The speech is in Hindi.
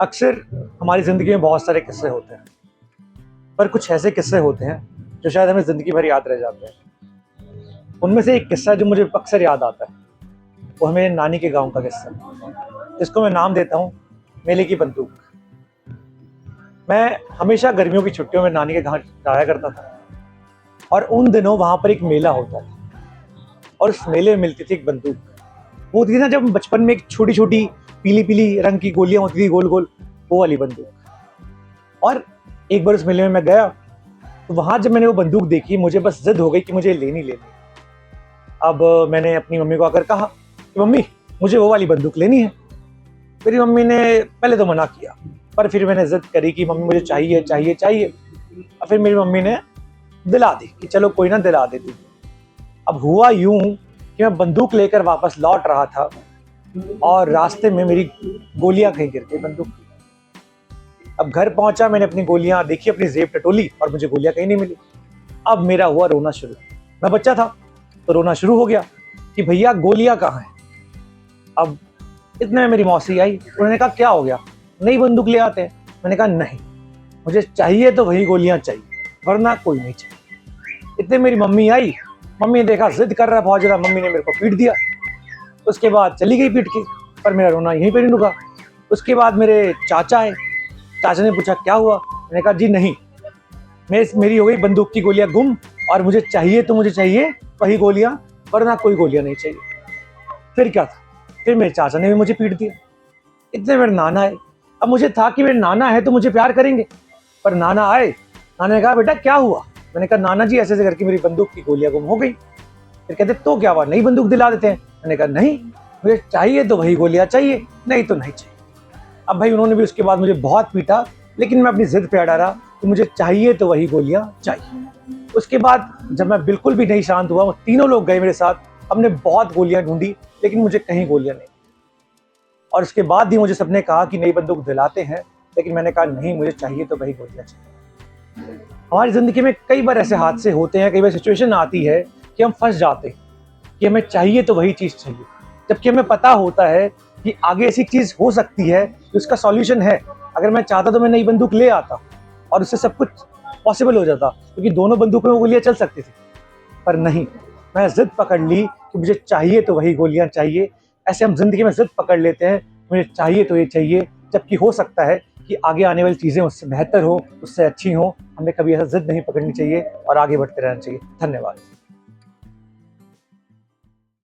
अक्सर हमारी ज़िंदगी में बहुत सारे किस्से होते हैं, पर कुछ ऐसे किस्से होते हैं जो शायद हमें ज़िंदगी भर याद रह जाते हैं। उनमें से एक किस्सा जो मुझे अक्सर याद आता है, वो है मेरे नानी के गाँव का किस्सा, जिसको मैं नाम देता हूँ मेले की बंदूक। मैं हमेशा गर्मियों की छुट्टियों में नानी के घर जाया करता था और उन दिनों वहाँ पर एक मेला होता था और उस मेले में मिलती थी एक बंदूक। वो होती थी ना, जब बचपन में एक छोटी छोटी पीली पीली रंग की गोलियां होती थी, गोल गोल, वो वाली बंदूक। और एक बार उस मेले में मैं गया तो वहां जब मैंने वो बंदूक देखी, मुझे बस जिद हो गई कि मुझे लेनी। अब मैंने अपनी मम्मी को आकर कहा कि मम्मी, मुझे वो वाली बंदूक लेनी है। मेरी मम्मी ने पहले तो मना किया, पर फिर मैंने जिद करी कि मम्मी मुझे चाहिए चाहिए चाहिए। और फिर मेरी मम्मी ने दिला दी कि चलो कोई ना, दिला देती। अब हुआ यूं कि मैं बंदूक लेकर वापस लौट रहा था और रास्ते में मेरी गोलियां कहीं गिर गई बंदूक की। अब घर पहुंचा, मैंने अपनी गोलियां देखी, अपनी जेब टटोली और मुझे गोलियां कहीं नहीं मिली। अब मेरा हुआ रोना शुरू। मैं बच्चा था तो रोना शुरू हो गया कि भैया गोलियां कहाँ हैं। अब इतने में मेरी मौसी आई, उन्होंने कहा क्या हो गया, नई बंदूक ले आते हैं। मैंने कहा नहीं, मुझे चाहिए तो वही गोलियां चाहिए, वरना कोई नहीं चाहिए। इतने मेरी मम्मी आई, मम्मी ने देखा जिद कर रहा बहुत ज्यादा, मम्मी ने मेरे को पीट दिया। उसके बाद चली गई पीट के, पर मेरा रोना यहीं पर नहीं रुका। उसके बाद मेरे चाचा आए, चाचा ने पूछा क्या हुआ। मैंने कहा जी नहीं, मेरी हो गई बंदूक की गोलियां गुम और मुझे चाहिए तो मुझे चाहिए वही गोलियां, वरना कोई गोलियां नहीं चाहिए। फिर क्या था, फिर मेरे चाचा ने भी मुझे पीट दिया। इतने मेरे नाना आए। अब मुझे था कि मेरे नाना है तो मुझे प्यार करेंगे, पर नाना आए, नाना ने कहा बेटा क्या हुआ। मैंने कहा नाना जी ऐसे ऐसे करके मेरी बंदूक की गोलियां गुम हो गई। फिर कहते तो क्या हुआ, नई बंदूक दिला देते हैं। मैंने कहा नहीं, मुझे चाहिए तो वही गोलियां चाहिए, नहीं तो नहीं चाहिए। अब भाई उन्होंने भी उसके बाद मुझे बहुत पीटा, लेकिन मैं अपनी जिद पे अड़ा रहा कि मुझे चाहिए तो वही गोलियां चाहिए। उसके बाद जब मैं बिल्कुल भी नहीं शांत हुआ, वो तीनों लोग गए मेरे साथ, हमने बहुत गोलियां ढूंढी लेकिन मुझे कहीं गोलियां नहीं। और उसके बाद भी मुझे सबने कहा कि नई बंदूक दिलाते हैं, लेकिन मैंने कहा नहीं, मुझे चाहिए तो वही गोलियां चाहिए। हमारी जिंदगी में कई बार ऐसे हादसे होते हैं, कई बार सिचुएशन आती है कि हम फंस जाते हैं कि हमें चाहिए तो वही चीज़ चाहिए, जबकि हमें पता होता है कि आगे ऐसी चीज़ हो सकती है कि उसका सॉल्यूशन है। अगर मैं चाहता तो मैं नई बंदूक ले आता और उससे सब कुछ पॉसिबल हो जाता, क्योंकि दोनों बंदूकों में गोलियां चल सकती थी। पर नहीं, मैं जिद पकड़ ली कि मुझे चाहिए तो वही गोलियां चाहिए। ऐसे हम जिंदगी में जिद पकड़ लेते हैं, मुझे चाहिए तो ये चाहिए, जबकि हो सकता है कि आगे आने वाली चीज़ें उससे बेहतर हो, उससे अच्छी हो। हमें कभी ऐसा जिद नहीं पकड़नी चाहिए और आगे बढ़ते रहना चाहिए। धन्यवाद।